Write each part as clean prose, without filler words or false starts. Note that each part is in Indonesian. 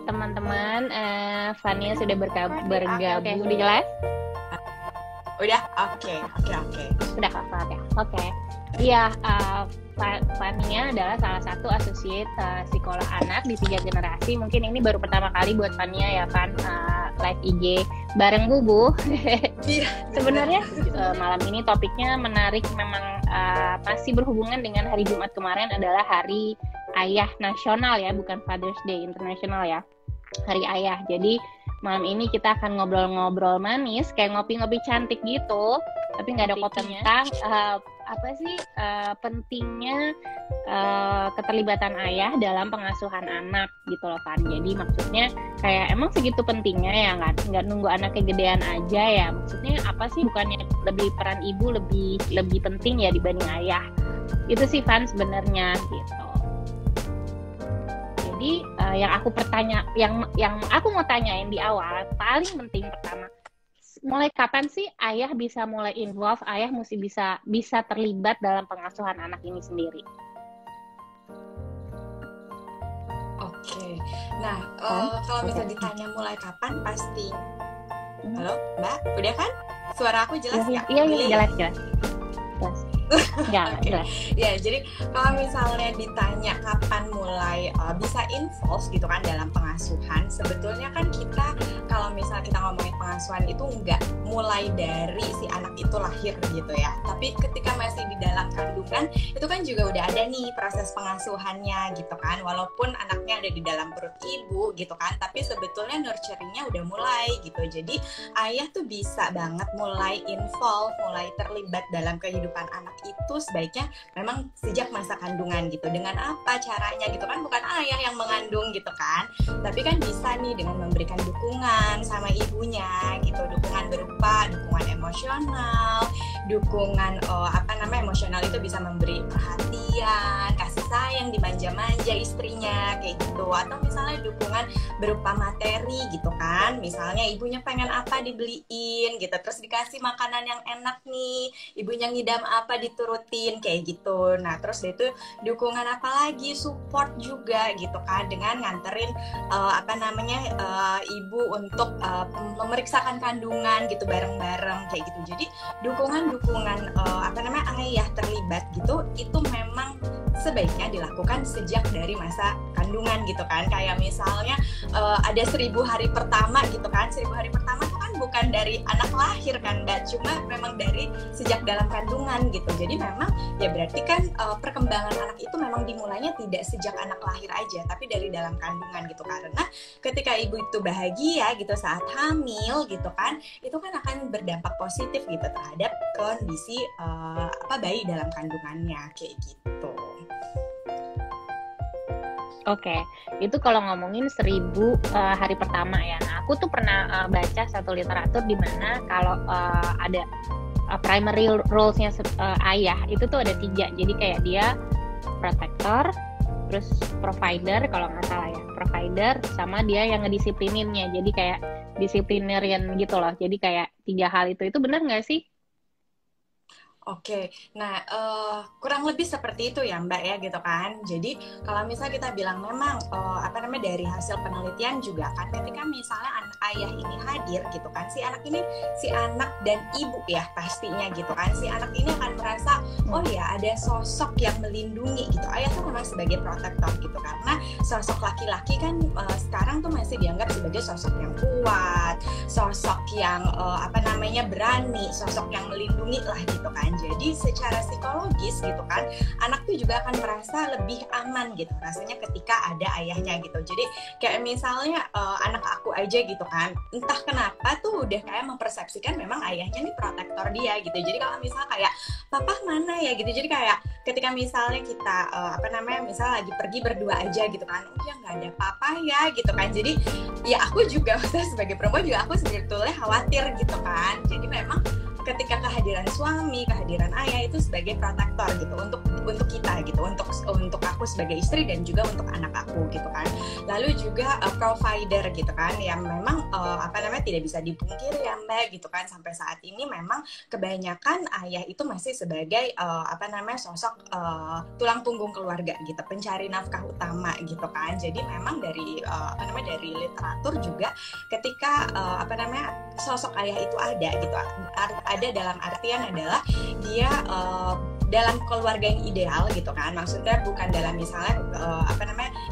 teman-teman. Fania sudah bergabung. Udah jelas? Udah? Oke. Udah kakak ya? Oke. Iya, Fania adalah salah satu associate psikolog anak di 3 generasi. Mungkin ini baru pertama kali buat Fania ya kan, live IG bareng Bubu. Iya. Sebenarnya malam ini topiknya menarik, memang masih berhubungan dengan hari Jumat kemarin adalah Hari Ayah Nasional ya, bukan Father's Day International ya, Hari Ayah. Jadi malam ini kita akan ngobrol-ngobrol manis, kayak ngopi-ngopi cantik gitu, tapi nggak ada kopinya. Tentang apa sih pentingnya keterlibatan ayah dalam pengasuhan anak gitu loh kan. Jadi maksudnya kayak emang segitu pentingnya ya, nggak nunggu anaknya gedean aja ya. Maksudnya apa sih, bukannya lebih peran ibu lebih penting ya dibanding ayah? Itu sih Van sebenarnya gitu. Jadi yang aku mau tanyain di awal, paling penting pertama, mulai kapan sih ayah bisa mulai involve, ayah mesti bisa terlibat dalam pengasuhan anak ini sendiri? Oke. Nah, kalau misalnya ditanya mulai kapan, pasti. Halo, Mbak, udah kan? Suara aku jelas nggak? Iya, jelas. Jelas. Ya, jadi kalau misalnya ditanya kapan mulai bisa involve gitu kan dalam pengasuhan, sebetulnya kan kita kalau misalnya kita ngomongin pengasuhan itu nggak mulai dari si anak itu lahir gitu ya, tapi ketika masih di dalam kandungan itu kan juga udah ada nih proses pengasuhannya gitu kan, walaupun anaknya ada di dalam perut ibu gitu kan, tapi sebetulnya nurturingnya udah mulai gitu. Jadi ayah tuh bisa banget mulai involve, mulai terlibat dalam kehidupan anak itu sebaiknya memang sejak masa kandungan gitu. Dengan apa caranya gitu kan, bukan ayah yang mengandung gitu kan, tapi kan bisa nih dengan memberikan dukungan sama ibunya gitu, dukungan berupa dukungan emosional, dukungan emosional itu bisa memberi perhatian, kasih sayang, dimanja-manja istrinya kayak gitu, atau misalnya dukungan berupa materi gitu kan, misalnya ibunya pengen apa dibeliin gitu, terus dikasih makanan yang enak nih, ibunya ngidam apa diturutin kayak gitu. Nah terus itu dukungan apa lagi, support juga gitu kan, dengan nganterin ibu untuk memeriksakan kandungan gitu bareng-bareng kayak gitu. Jadi dukungan ayah terlibat gitu, itu memang sebaiknya dilakukan sejak dari masa kandungan gitu kan. Kayak misalnya ada 1000 hari pertama gitu kan, 1000 hari pertama itu kan bukan dari anak lahir kan, cuma memang dari sejak dalam kandungan gitu. Jadi memang ya berarti kan perkembangan anak itu memang dimulainya tidak sejak anak lahir aja, tapi dari dalam kandungan gitu. Karena ketika ibu itu bahagia gitu saat hamil gitu kan, itu kan akan berdampak positif gitu terhadap kondisi bayi dalam kandungannya kayak gitu. Oke, itu kalau ngomongin 1000 hari pertama ya. Nah, aku tuh pernah baca satu literatur di mana kalau ada primary roles-nya ayah itu tuh ada 3. Jadi kayak dia protector, terus provider kalau nggak salah ya, provider, sama dia yang ngedisiplininnya. Jadi kayak disiplinarian gitu loh. Jadi kayak 3 hal itu benar nggak sih? Oke, nah kurang lebih seperti itu ya Mbak ya gitu kan. Jadi kalau misalnya kita bilang memang dari hasil penelitian juga kan, ketika misalnya ayah ini hadir gitu kan, si anak dan ibu ya pastinya gitu kan, si anak ini akan merasa oh ya ada sosok yang melindungi gitu. Ayah tuh memang sebagai protektor gitu, karena sosok laki-laki kan sekarang tuh masih dianggap sebagai sosok yang kuat, sosok yang berani, sosok yang melindungi lah gitu kan. Jadi secara psikologis gitu kan, anak tuh juga akan merasa lebih aman gitu rasanya ketika ada ayahnya gitu. Jadi kayak misalnya anak aku aja gitu kan, entah kenapa tuh udah kayak mempersepsikan memang ayahnya nih protektor dia gitu. Jadi kalau misalnya kayak papa mana ya gitu, jadi kayak ketika misalnya kita misalnya lagi pergi berdua aja gitu kan, oh ya nggak ada papa ya gitu kan. Jadi ya aku juga sebagai perempuan juga aku sebetulnya khawatir gitu kan. Jadi memang ketika kehadiran suami, kehadiran ayah itu sebagai protektor gitu untuk kita gitu, untuk aku sebagai istri dan juga untuk anak aku gitu kan. Lalu juga provider gitu kan, yang memang tidak bisa dipungkiri ya Mbak gitu kan, sampai saat ini memang kebanyakan ayah itu masih sebagai sosok tulang punggung keluarga gitu, pencari nafkah utama gitu kan. Jadi memang dari dari literatur juga ketika sosok ayah itu ada gitu, ada dalam artian adalah dia dalam keluarga yang ideal gitu kan, maksudnya bukan dalam misalnya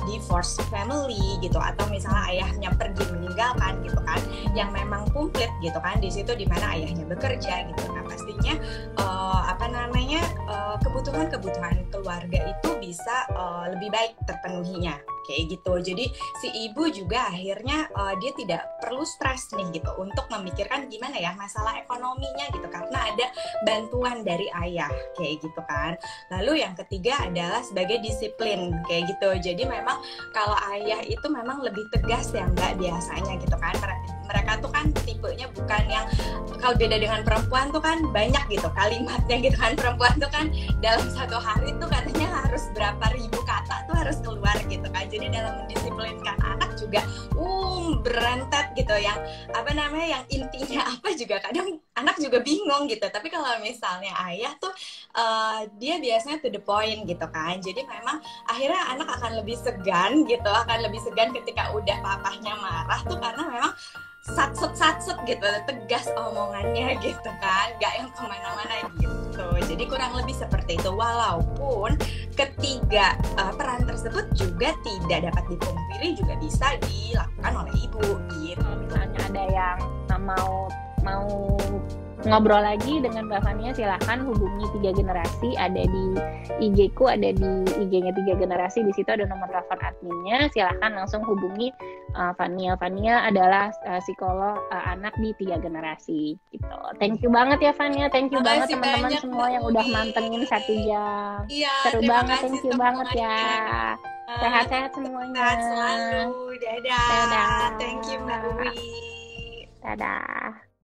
divorce family gitu, atau misalnya ayahnya pergi meninggalkan gitu kan, yang memang komplit gitu kan, di situ dimana ayahnya bekerja gitu. Nah pastinya kebutuhan keluarga itu bisa lebih baik terpenuhinya kayak gitu. Jadi si ibu juga akhirnya dia tidak perlu stres nih gitu untuk memikirkan gimana ya masalah ekonominya gitu, karena ada bantuan dari ayah kayak gitu kan. Lalu yang ketiga adalah sebagai disiplin kayak gitu. Jadi memang kalau ayah itu memang lebih tegas ya Mbak biasanya gitu kan. Mereka tuh kan tipenya bukan yang, kalau beda dengan perempuan tuh kan banyak gitu kalimatnya gitu kan. Perempuan tuh kan dalam satu hari tuh katanya harus berapa ribu kata tuh harus keluar gitu kan. Jadi dalam mendisiplinkan anak juga berentet gitu, yang yang intinya apa juga kadang anak juga bingung gitu. Tapi kalau misalnya ayah tuh dia biasanya to the point gitu kan. Jadi memang akhirnya anak akan lebih segan gitu, ketika udah papahnya marah tuh, karena memang satset gitu, tegas omongannya gitu kan, gak yang kemana-mana gitu. Jadi kurang lebih seperti itu, walaupun ketiga peran tersebut juga tidak dapat dipungkiri juga bisa dilakukan oleh ibu gitu. Misalnya ada yang mau ngobrol lagi dengan Mbak Fania, silahkan hubungi 3 generasi, ada di IG-ku, ada di IG-nya 3 generasi, di situ ada nomor telepon adminnya, silahkan langsung hubungi Fania. Fania adalah psikolog anak di 3 generasi gitu. Thank you banget ya Fania, thank you banget teman-teman semua yang udah mantengin 1 jam. Iya, seru banget, thank you banget ya. Sehat-sehat semuanya. Sehat selalu, dadah. Dadah. Thank you Mbak Uwi. Dadah.